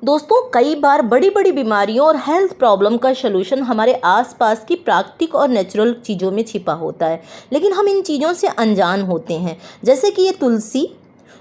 दोस्तों, कई बार बड़ी बड़ी बीमारियों और हेल्थ प्रॉब्लम का सलूशन हमारे आसपास की प्राकृतिक और नेचुरल चीज़ों में छिपा होता है, लेकिन हम इन चीज़ों से अनजान होते हैं। जैसे कि ये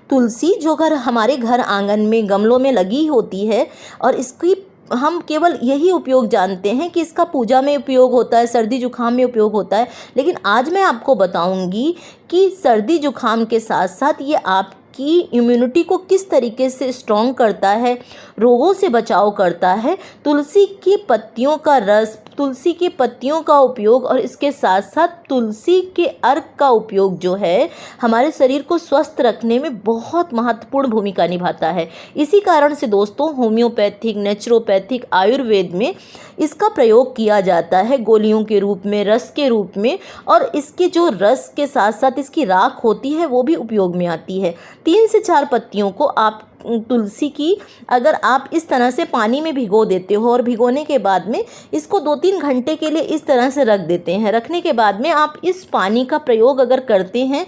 तुलसी जो हमारे घर आंगन में गमलों में लगी होती है, और इसकी हम केवल यही उपयोग जानते हैं कि इसका पूजा में उपयोग होता है, सर्दी जुकाम में उपयोग होता है। लेकिन आज मैं आपको बताऊंगी कि सर्दी जुकाम के साथ साथ ये आपकी इम्यूनिटी को किस तरीके से स्ट्रॉन्ग करता है, रोगों से बचाव करता है। तुलसी की पत्तियों का रस, तुलसी की पत्तियों का उपयोग और इसके साथ साथ तुलसी के अर्क का उपयोग जो है हमारे शरीर को स्वस्थ रखने में बहुत महत्वपूर्ण भूमिका निभाता है। इसी कारण से दोस्तों, होम्योपैथिक, नेचुरोपैथिक, आयुर्वेद में इसका प्रयोग किया जाता है गोलियों के रूप में, रस के रूप में, और इसके जो रस के साथ साथ इसकी राख होती है वो भी उपयोग में आती है। 3 से 4 पत्तियों को आप तुलसी की अगर आप इस तरह से पानी में भिगो देते हो और भिगोने के बाद में इसको 2-3 घंटे के लिए इस तरह से रख देते हैं। रखने के बाद में आप इस पानी का प्रयोग अगर करते हैं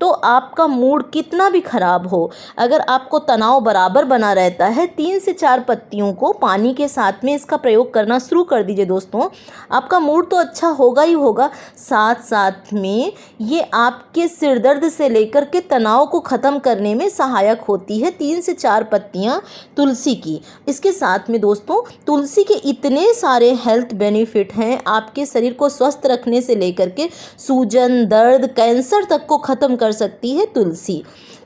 तो आपका मूड कितना भी ख़राब हो, अगर आपको तनाव बराबर बना रहता है, 3 से 4 पत्तियों को पानी के साथ में इसका प्रयोग करना शुरू कर दीजिए दोस्तों। आपका मूड तो अच्छा होगा ही होगा, साथ साथ में ये आपके सिर दर्द से लेकर के तनाव को ख़त्म करने में सहायक होती है 3 से 4 पत्तियां तुलसी की। इसके साथ में दोस्तों, तुलसी के इतने सारे हेल्थ बेनिफिट हैं, आपके शरीर को स्वस्थ रखने से लेकर के सूजन, दर्द, कैंसर तक को ख़त्म कर सकती है तुलसी।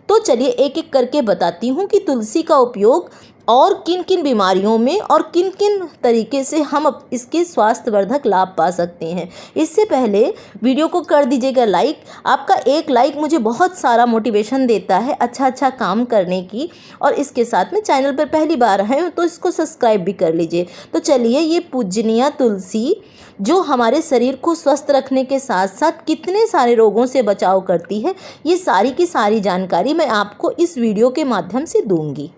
तो चलिए एक एक करके बताती हूँ कि तुलसी का उपयोग और किन किन बीमारियों में और किन किन तरीके से हम इसके स्वास्थ्यवर्धक लाभ पा सकते हैं। इससे पहले वीडियो को कर दीजिएगा लाइक। आपका एक लाइक मुझे बहुत सारा मोटिवेशन देता है अच्छा काम करने की, और इसके साथ में चैनल पर पहली बार हैं तो इसको सब्सक्राइब भी कर लीजिए। तो चलिए, ये पूजनीय तुलसी जो हमारे शरीर को स्वस्थ रखने के साथ साथ कितने सारे रोगों से बचाव करती है, ये सारी की सारी जानकारी मैं आपको इस वीडियो के माध्यम से दूंगी।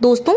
दोस्तों,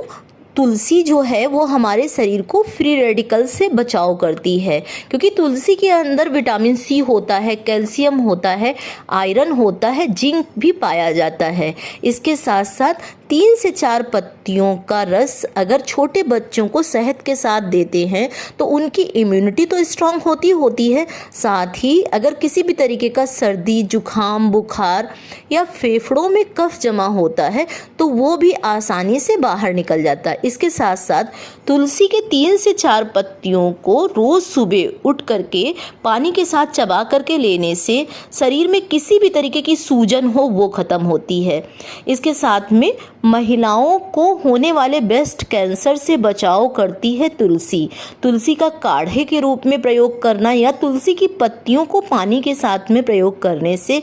तुलसी जो है वो हमारे शरीर को फ्री रेडिकल से बचाव करती है, क्योंकि तुलसी के अंदर विटामिन सी होता है, कैल्शियम होता है, आयरन होता है, जिंक भी पाया जाता है। इसके साथ साथ 3 से 4 पत्तियों का रस अगर छोटे बच्चों को शहद के साथ देते हैं तो उनकी इम्यूनिटी तो स्ट्रांग होती है। साथ ही अगर किसी भी तरीके का सर्दी, जुखाम, बुखार या फेफड़ों में कफ जमा होता है तो वो भी आसानी से बाहर निकल जाता है। इसके साथ साथ तुलसी के 3 से 4 पत्तियों को रोज़ सुबह उठ करके पानी के साथ चबा करके लेने से शरीर में किसी भी तरीके की सूजन हो वो ख़त्म होती है। इसके साथ में महिलाओं को होने वाले ब्रेस्ट कैंसर से बचाव करती है तुलसी। तुलसी का काढ़े के रूप में प्रयोग करना या तुलसी की पत्तियों को पानी के साथ में प्रयोग करने से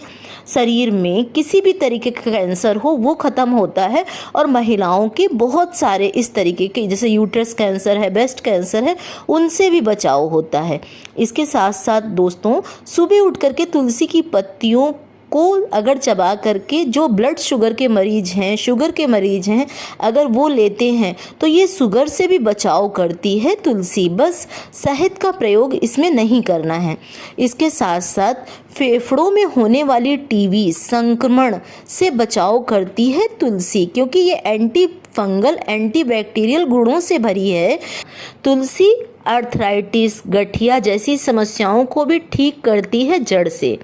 शरीर में किसी भी तरीके का कैंसर हो वो ख़त्म होता है, और महिलाओं के बहुत सारे इस तरीके के जैसे यूट्रस कैंसर है, ब्रेस्ट कैंसर है, उनसे भी बचाव होता है। इसके साथ साथ दोस्तों, सुबह उठ करके तुलसी की पत्तियों को अगर चबा करके जो ब्लड शुगर के मरीज़ हैं अगर वो लेते हैं तो ये शुगर से भी बचाव करती है तुलसी। बस शहद का प्रयोग इसमें नहीं करना है। इसके साथ साथ फेफड़ों में होने वाली टीबी संक्रमण से बचाव करती है तुलसी, क्योंकि ये एंटी फंगल, एंटीबैक्टीरियल गुणों से भरी है। तुलसी आर्थराइटिस, गठिया जैसी समस्याओं को भी ठीक करती है जड़ से।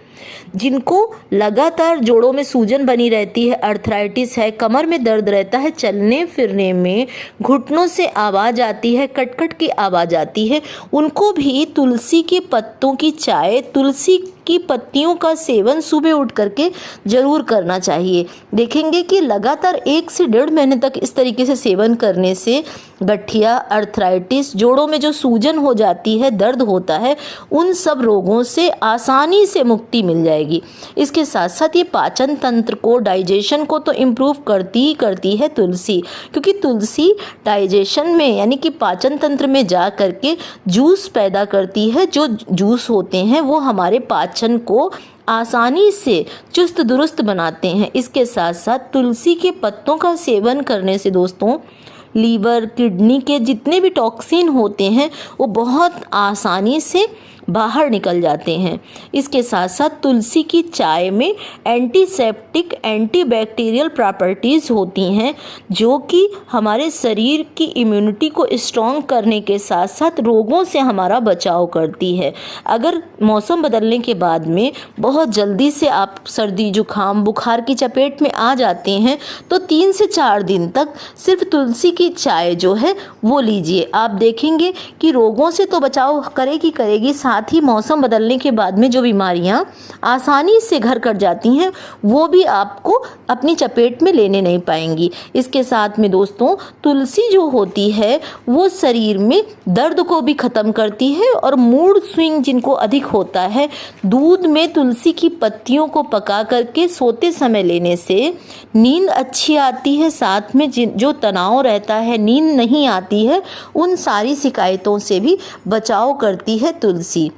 जिनको लगातार जोड़ों में सूजन बनी रहती है, आर्थराइटिस है, कमर में दर्द रहता है, चलने फिरने में घुटनों से आवाज़ आती है, कटकट की आवाज़ आती है, उनको भी तुलसी के पत्तों की चाय, तुलसी की पत्तियों का सेवन सुबह उठ करके ज़रूर करना चाहिए। देखेंगे कि लगातार 1 से 1.5 महीने तक इस तरीके से सेवन करने से गठिया, आर्थराइटिस, जोड़ों में जो सूजन हो जाती है, दर्द होता है, उन सब रोगों से आसानी से मुक्ति मिल जाएगी। इसके साथ साथ ये पाचन तंत्र को, डाइजेशन को तो इम्प्रूव करती है तुलसी, क्योंकि तुलसी डाइजेशन में यानी कि पाचन तंत्र में जा करके जूस पैदा करती है। जो जूस होते हैं वो हमारे पाचन को आसानी से चुस्त दुरुस्त बनाते हैं। इसके साथ साथ तुलसी के पत्तों का सेवन करने से दोस्तों, लीवर, किडनी के जितने भी टॉक्सिन होते हैं वो बहुत आसानी से बाहर निकल जाते हैं। इसके साथ साथ तुलसी की चाय में एंटीसेप्टिक, एंटीबैक्टीरियल प्रॉपर्टीज़ होती हैं जो कि हमारे शरीर की इम्यूनिटी को स्ट्रॉन्ग करने के साथ साथ रोगों से हमारा बचाव करती है। अगर मौसम बदलने के बाद में बहुत जल्दी से आप सर्दी, जुखाम, बुखार की चपेट में आ जाते हैं तो 3 से 4 दिन तक सिर्फ तुलसी की चाय जो है वो लीजिए। आप देखेंगे कि रोगों से तो बचाव करेगी, साथ ही मौसम बदलने के बाद में जो बीमारियां आसानी से घर कर जाती हैं वो भी आपको अपनी चपेट में लेने नहीं पाएंगी। इसके साथ में दोस्तों, तुलसी जो होती है वो शरीर में दर्द को भी ख़त्म करती है और मूड स्विंग जिनको अधिक होता है, दूध में तुलसी की पत्तियों को पका करके सोते समय लेने से नींद अच्छी आती है। साथ में जो तनाव रहता है, नींद नहीं आती है, उन सारी शिकायतों से भी बचाव करती है तुलसी।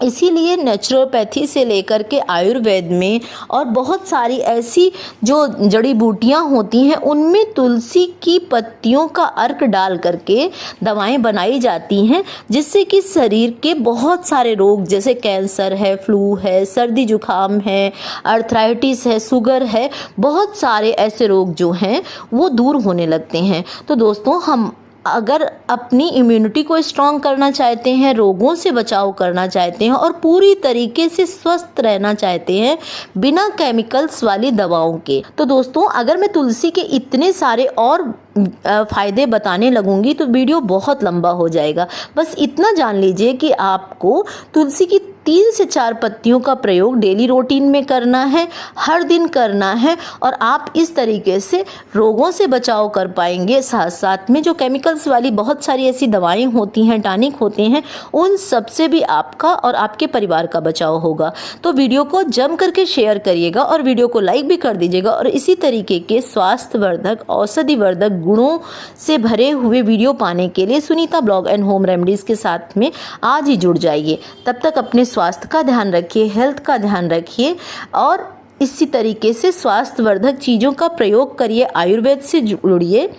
इसीलिए नेचुरोपैथी से लेकर के आयुर्वेद में और बहुत सारी ऐसी जो जड़ी बूटियां होती हैं उनमें तुलसी की पत्तियों का अर्क डाल करके दवाएं बनाई जाती हैं, जिससे कि शरीर के बहुत सारे रोग जैसे कैंसर है, फ्लू है, सर्दी जुखाम है, अर्थराइटिस है, शुगर है, बहुत सारे ऐसे रोग जो हैं वो दूर होने लगते हैं। तो दोस्तों, हम अगर अपनी इम्यूनिटी को स्ट्रॉन्ग करना चाहते हैं, रोगों से बचाव करना चाहते हैं और पूरी तरीके से स्वस्थ रहना चाहते हैं बिना केमिकल्स वाली दवाओं के, तो दोस्तों अगर मैं तुलसी के इतने सारे और फ़ायदे बताने लगूंगी तो वीडियो बहुत लंबा हो जाएगा। बस इतना जान लीजिए कि आपको तुलसी की 3 से 4 पत्तियों का प्रयोग डेली रूटीन में करना है, हर दिन करना है और आप इस तरीके से रोगों से बचाव कर पाएंगे। साथ साथ में जो केमिकल्स वाली बहुत सारी ऐसी दवाएं होती हैं, टॉनिक होते हैं, उन सब से भी आपका और आपके परिवार का बचाव होगा। तो वीडियो को जम करके शेयर करिएगा और वीडियो को लाइक भी कर दीजिएगा और इसी तरीके के स्वास्थ्यवर्धक, औषधिवर्धक गुणों से भरे हुए वीडियो पाने के लिए Sunita blog and home remedies के साथ में आज ही जुड़ जाइए। तब तक अपने स्वास्थ्य का ध्यान रखिए, हेल्थ का ध्यान रखिए और इसी तरीके से स्वास्थ्यवर्धक चीज़ों का प्रयोग करिए, आयुर्वेद से जुड़िए।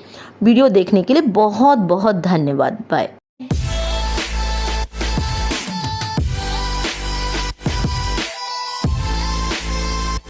वीडियो देखने के लिए बहुत बहुत धन्यवाद। बाय।